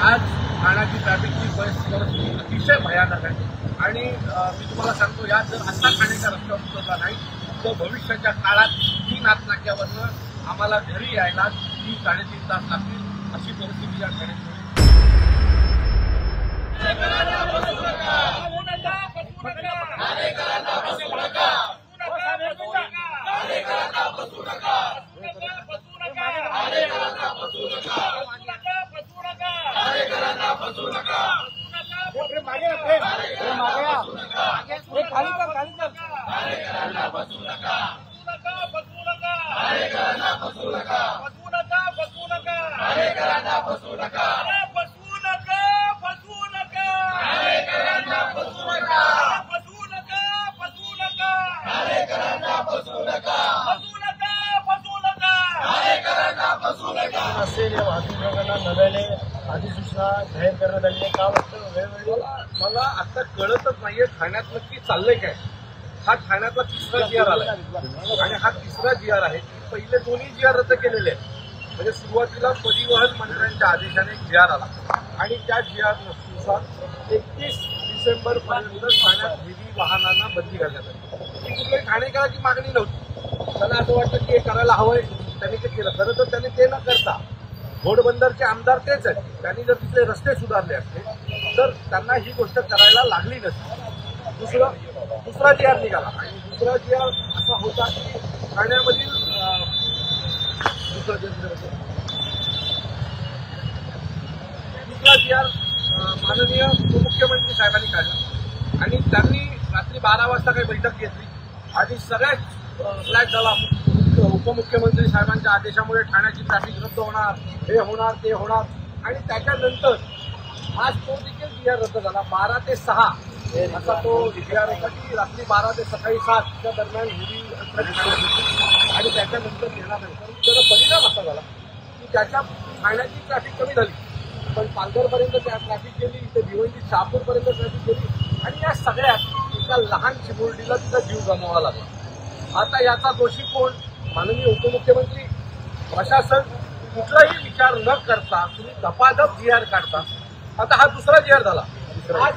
आज ठाण्याची ट्रॅफिकची परिस्थिती अतिशय भयानक आहे आणि मी तुम्हाला सांगतो, या जर असा ठाण्याच्या रस्त्यावर उतरला नाही तर भविष्याच्या काळात 3 नाक्यावरनं आम्हाला घरी यायला 3-3.5 तास लागतील, अशी परिस्थिती या ठाण्याची होईल. असेल या वाहतूक विभागाला नव्याने अधिसूचना जाहीर करण्यात आली आहे. का वाटतं वेळोवेळी मला आता कळतच नाहीये ठाण्यात नक्की चाललंय काय. हा ठाण्यातला 3रा GR आला आणि हा 3रा GR आहे. पहिले दोन्ही GR रद्द केलेले आहेत. म्हणजे सुरुवातीला परिवहन मंत्र्यांच्या आदेशाने GR आला आणि त्या GR नुसार 31 डिसेंबरपर्यंत ठाण्यात हेवी वाहनांना बंदी घालण्यात आली. ही कुठल्याही ठाणेकरांची मागणी नव्हती. त्यांना असं वाटतं की हे करायला हवंय, त्यांनी ते केलं. खरं तर त्यांनी ते न करता, घोडबंदरचे आमदार तेच आहेत, त्यांनी जर तिथले रस्ते सुधारले असते तर त्यांना ही गोष्ट करायला लागली नसती. दुसरा GR निघाला आणि दुसरा GR असा होता की ठाण्यामधील दुसरा GR माननीय उपमुख्यमंत्री साहेबांनी काढला आणि त्यांनी रात्री 12 वाजता काही बैठक घेतली आणि सगळ्यात फ्लॅट झाला. उपमुख्यमंत्री साहेबांच्या आदेशामुळे ठाण्याची ट्रॅफिक रद्द होणार, हे होणार, ते होणार आणि त्याच्यानंतर आज तो देखील GR रद्द झाला. 12 ते 6 असा तो GR होता की रात्री 12 ते सकाळी 7 च्या दरम्यान हेवी ट्रॅफिक आणि त्याच्यानंतर घेणार नाही. तर त्याचा परिणाम असा झाला की त्याच्या ठाण्याची ट्रॅफिक कमी झाली, पण पालघरपर्यंत त्या ट्रॅफिक गेली, इथे भिवंडी शहापूरपर्यंत ट्रॅफिक गेली आणि या सगळ्यात एका लहान चिमुरडीला तिचा जीव गमवावा लागला. आता याचा दोषी कोण? माननीय उपमुख्यमंत्री, प्रशासन. कुठलाही विचार न करता तुम्ही धपाधप GR काढता. आता हा दुसरा GR झाला. आज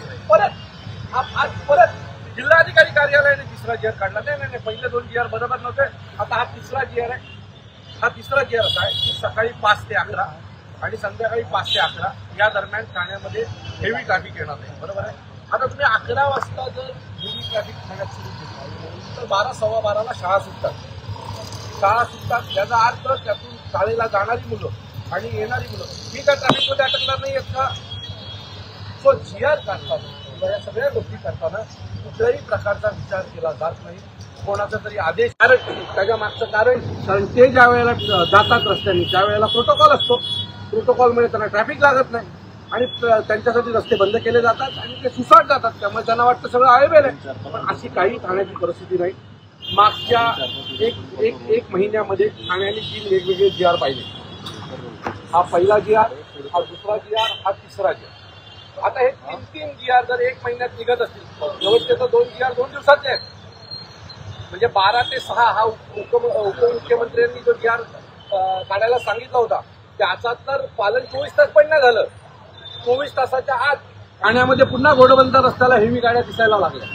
परत जिल्हाधिकारी कार्यालयाने 3रा GR काढला. नाही, पहिले 2 GR बरोबर नव्हते. आता हा 3रा GR आहे. हा 3रा GR असा आहे की सकाळी 5 ते 11 आणि संध्याकाळी 5 ते 11 या दरम्यान ठाण्यामध्ये हेवी ट्रॅफिक येणार नाही. बरोबर आहे. आता तुम्ही 11 वाजता जर हेवी ट्रॅफिक ठाण्यात सुरू केली तर 12-12:15 शाळा सुटतात. याचा अर्थ त्यातून शाळेला जाणारी मुलं आणि येणारी मुलं ही त्या ट्रॅफिकमध्ये अटकणार नाही आहेत का? सो GR काढताना या सगळ्या गोष्टी करताना कुठल्याही प्रकारचा विचार केला जात नाही. कोणाचा तरी आदेश, कारण त्याच्या मागचं कारण ते ज्या वेळेला जातात रस्त्याने त्यावेळेला प्रोटोकॉल असतो. प्रोटोकॉलमुळे त्यांना ट्रॅफिक लागत नाही आणि त्यांच्यासाठी रस्ते बंद केले जातात आणि ते सुसाट जातात. त्यामुळे त्यांना वाटतं सगळं अवेलेबल आहे. पण अशी काही ठाण्याची परिस्थिती नाही. मागच्या एक महिन्यामध्ये ठाण्याने 3 वेगवेगळे GR पाहिले. हा पहिला GR, हा दुसरा GR, हा 3रा GR. आता हे 3 GR जर 1 महिन्यात निघत असतील, व्यवस्थेचं 2 GR 2 दिवसाचे आहेत. म्हणजे 12 ते 6 हा उपमुख्यमंत्र्यांनी जो GR काढायला सांगितला होता त्याचा तर पालन 24 तास पण नाही झालं. 24 तासाच्या आत ठाण्यामध्ये पुन्हा घोडबंदर रस्त्याला हेवी गाड्या दिसायला लागल्या.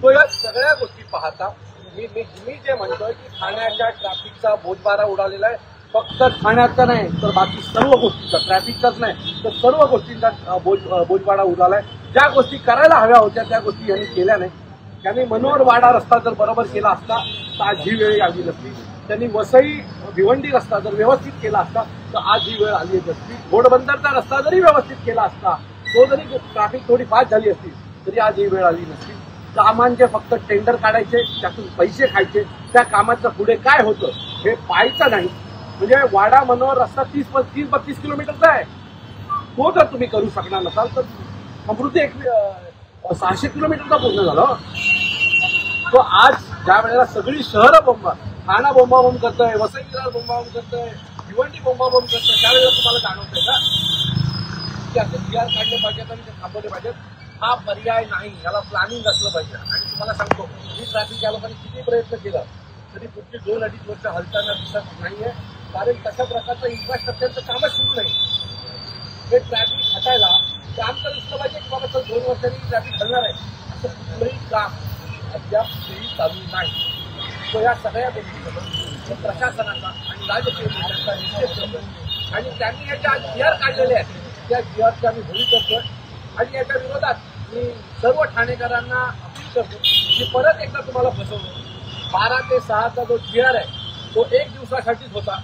तो या सगळ्या गोष्टी पाहता मी जे म्हणतोय की ठाण्याच्या ट्रॅफिकचा बोजबारा उडालेला आहे. फक्त ठाण्याचा नाही तर बाकी सर्व गोष्टींचा, ट्रॅफिकचाच नाही तर सर्व गोष्टींचा बोजबारा उडालाय. ज्या गोष्टी करायला हव्या होत्या त्या गोष्टी यांनी केल्या नाही. त्यांनी मनोहर वाडा रस्ता जर बरोबर केला असता तर आज ही वेळ आली नसती. त्यांनी वसई भिवंडी रस्ता जर व्यवस्थित केला असता तर आज ही वेळ आली नसती. घोडबंदरचा रस्ता जरी व्यवस्थित केला असता, तो जरी ट्रॅफिक थोडी फास्ट झाली असती तरी आज ही वेळ आली नसती. कामांचे फक्त टेंडर काढायचे, त्यातून पैसे खायचे. त्या कामाचं पुढे काय होतं हे पाहायचं नाही. म्हणजे वाडा मनोहर रस्ता 30-32 किलोमीटरचा आहे. तो जर तुम्ही करू शकणार नसाल तर अमृती 600 किलोमीटरचा पूर्ण झाला. तो आज ज्या वेळेला सगळी शहरं ठाणा बोंबाबोंब करतोय, वसई विरार बोंबाबोंब करतोय, भिवंडी बोंबाबोंब करतोय, त्यावेळेला तुम्हाला जाणवतंय का की आता GR काढले पाहिजेत आणि ते थांबवले पाहिजेत? हा पर्याय नाही. याला प्लॅनिंग असलं पाहिजे. आणि तुम्हाला सांगतो, ही ट्रॅफिक या लोकांनी किती प्रयत्न केला तरी पुढची 2-2.5 वर्ष हलताना दिसत नाहीये. कारण तशा प्रकारचं इन्फ्रास्ट्रक्चरचं कामच सुरू नाही. हे ट्रॅफिक हटायला ते आमचं दिसलं पाहिजे की बाबा 2 वर्षांनी ट्रॅफिक हलणार आहे, असं कुठलंही काम अद्याप तेही चालू नाही. तो या सगळ्या गोष्टी प्रशासनाचा आणि राजकीय नेत्यांचा निषेध करतो आणि त्यांनी याच्या आज जी आर काढलेले आहेत त्या जी आरची आम्ही होळी करतोय आणि याच्या विरोधात मी सर्व ठाणेकरांना अपील करतो की परत एकदा तुम्हाला फसवलं. 12 ते 6चा जो जी आर आहे तो 1 दिवसासाठीच होता,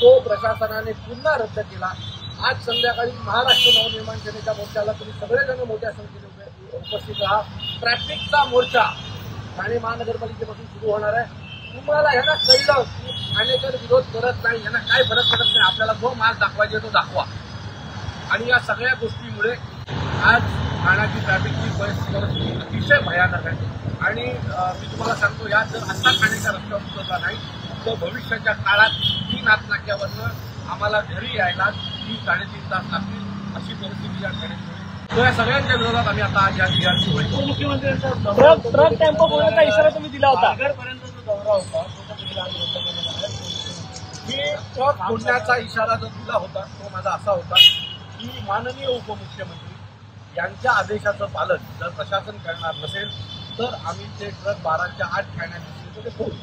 तो प्रशासनाने पुन्हा रद्द केला. आज संध्याकाळी महाराष्ट्र नवनिर्माण सेनेच्या मोर्चाला तुम्ही सगळेजण मोठ्या संख्येने उपस्थित राहा. ट्रॅफिकचा मोर्चा ठाणे महानगरपालिकेपासून सुरू होणार आहे. तुम्हाला ह्यांना कळलं की ठाणेकर विरोध करत नाही, यांना काय फरक पडत नाही, आपल्याला जो मार्ग दाखवायचा तो दाखवा. आणि या सगळ्या गोष्टीमुळे आज ठाण्याची ट्रॅफिकची परिस्थिती अतिशय भयानक आहे. आणि मी तुम्हाला सांगतो, या जर आता ठाणेचा रस्त्यावर उतरला नाही तर भविष्याच्या काळात 3 नाथनाक्यावरनं आम्हाला घरी यायला 3-3.5 तास लागतील, अशी परिस्थिती या ठाण्याची. तर या सगळ्यांच्या विरोधात आम्ही आता आज या जी होईल. उपमुख्यमंत्र्यांचा ट्रक टेम्पो फोडण्याचा इशारा तुम्ही दिला होता. पालघरपर्यंत जो दौरा होता तो देखील आज रद्द केलेला आहे. मी ट्रक फोडण्याचा इशारा जो दिला होता तो माझा असा होता की माननीय उपमुख्यमंत्री यांच्या आदेशाचं पालन जर प्रशासन करणार नसेल तर आम्ही ते ट्रक 12च्या आत ठाण्यात ते फोडू.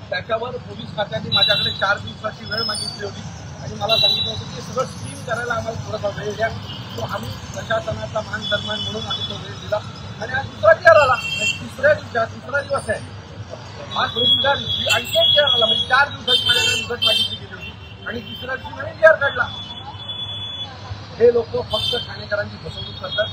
त्याच्यावर पोलीस खात्याने माझ्याकडे 4 दिवसाची वेळ मागितली होती आणि मला सांगितलं होतं की सगळं स्कीम करायला आम्हाला थोडासा वेळ द्या. तो आम्ही प्रशासनाचा मान सन्मान म्हणून आम्ही तो वेळ दिला आणि आज दुसरा जी आर आला. तिसरा दिवस आहे, आज दुसऱ्या दिवशी आणखी एक जी आर आला. म्हणजे 4 दिवसाची माझ्याकडे मुदत मागितली गेली होती आणि तिसऱ्या दिवशी मी जी आर काढला. हे लोक फक्त ठाणेकरांची फसवणूक करतात,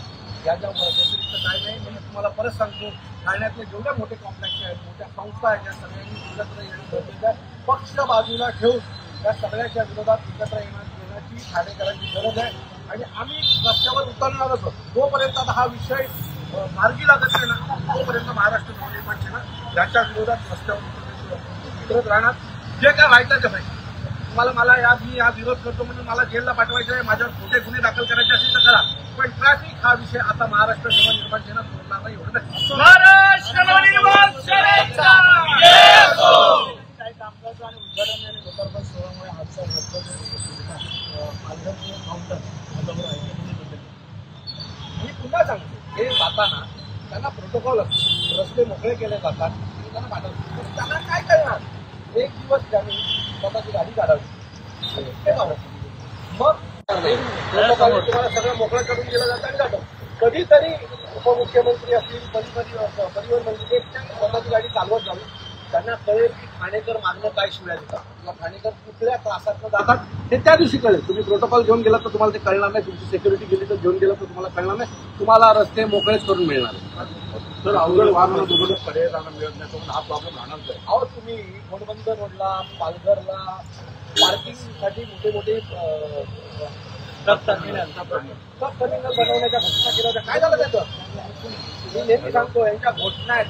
याच्या व्यतिरिक्त काय नाही. मी तुम्हाला परत सांगतो, ठाण्यातले जेवढे मोठे कॉम्प्लेक्स आहेत, मोठ्या संस्था आहेत, त्या सगळ्यांनी एकत्र येणं गरजेचं आहे. पक्ष बाजूला ठेवून त्या सगळ्याच्या विरोधात एकत्र येण्याची ठाणेकरांची गरज आहे आणि आम्ही रस्त्यावर उतरणारच आहोत. जोपर्यंत आता हा विषय मार्गी लागत नाही ना तोपर्यंत महाराष्ट्र नवनिर्माण सेना याच्या विरोधात रस्त्यावर उतरत राहणार. जे काय व्हायचं ते पाहिजे. मला मी हा विरोध करतो म्हणून मला जेलला पाठवायचं आहे, माझ्यावर खोटे गुन्हे दाखल करायचे असेल तर करा, पण ट्रॅफिक हा विषय आता महाराष्ट्र नवनिर्माण सेना सोडणार नाही. एवढं महाराष्ट्र नवनिर्माण सेनेचा काही कामगार आणि उद्घाटन आणि लोकार्पण सोहळ्यामुळे हादसा घडतो. पालघरचे काउंटर मी पुन्हा सांगतो, हे जाताना त्यांना प्रोटोकॉल असतो, रस्ते मोकळे केले जातात, त्यांना पाठवतो. त्यांना काय करणार, 1 दिवस त्यांनी स्वतःची गाडी काढावी, मग प्रोटोकॉल तुम्हाला सगळं मोकळं करून दिलं जातं आणि जातं. कधीतरी उपमुख्यमंत्री असतील, परिवहन मंत्री स्वतःची गाडी चालवत जावी. त्यांना कळेल की ठाणेकर मागणं काय शिव्या देतात किंवा ठाणेकर कुठल्या त्रासातनं जातात हे त्या दिवशी कळेल. तुम्ही प्रोटोकॉल घेऊन गेला तर तुम्हाला ते कळणार नाही, तुमची सिक्युरिटी गेली तर घेऊन गेला तर तुम्हाला कळणार नाही, तुम्हाला रस्ते मोकळेच करून मिळणार. तर अवघड वाहनांना पर्याय जाणं मिळत नाही, म्हणून हा प्रॉब्लेम राहणार आहे. अहो, तुम्ही घोडबंदर रोडला, पालघरला पार्किंगसाठी मोठे ट्रक टर्मिनल बनवण्याच्या घोषणा केल्या होत्या. काय झालं त्याचं? मी नेहमी सांगतो, यांच्या घोषणा आहेत,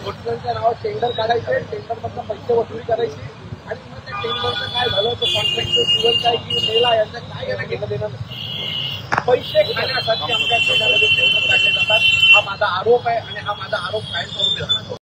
घोषणांच्या नावात टेंडर काढायचे, टेंडरमधनं पैसे वसुली करायची आणि मग त्या टेंडरचं काय झालं, तो कॉन्ट्रॅक्टर जीवन काय की मेला, यांचं काय यांना घेणं देणं नाही. पैसे खाण्यासाठी आमच्या टेंडर काढले जातात. हा माझा आरोप आहे आणि हा माझा आरोप कायम करून देणार.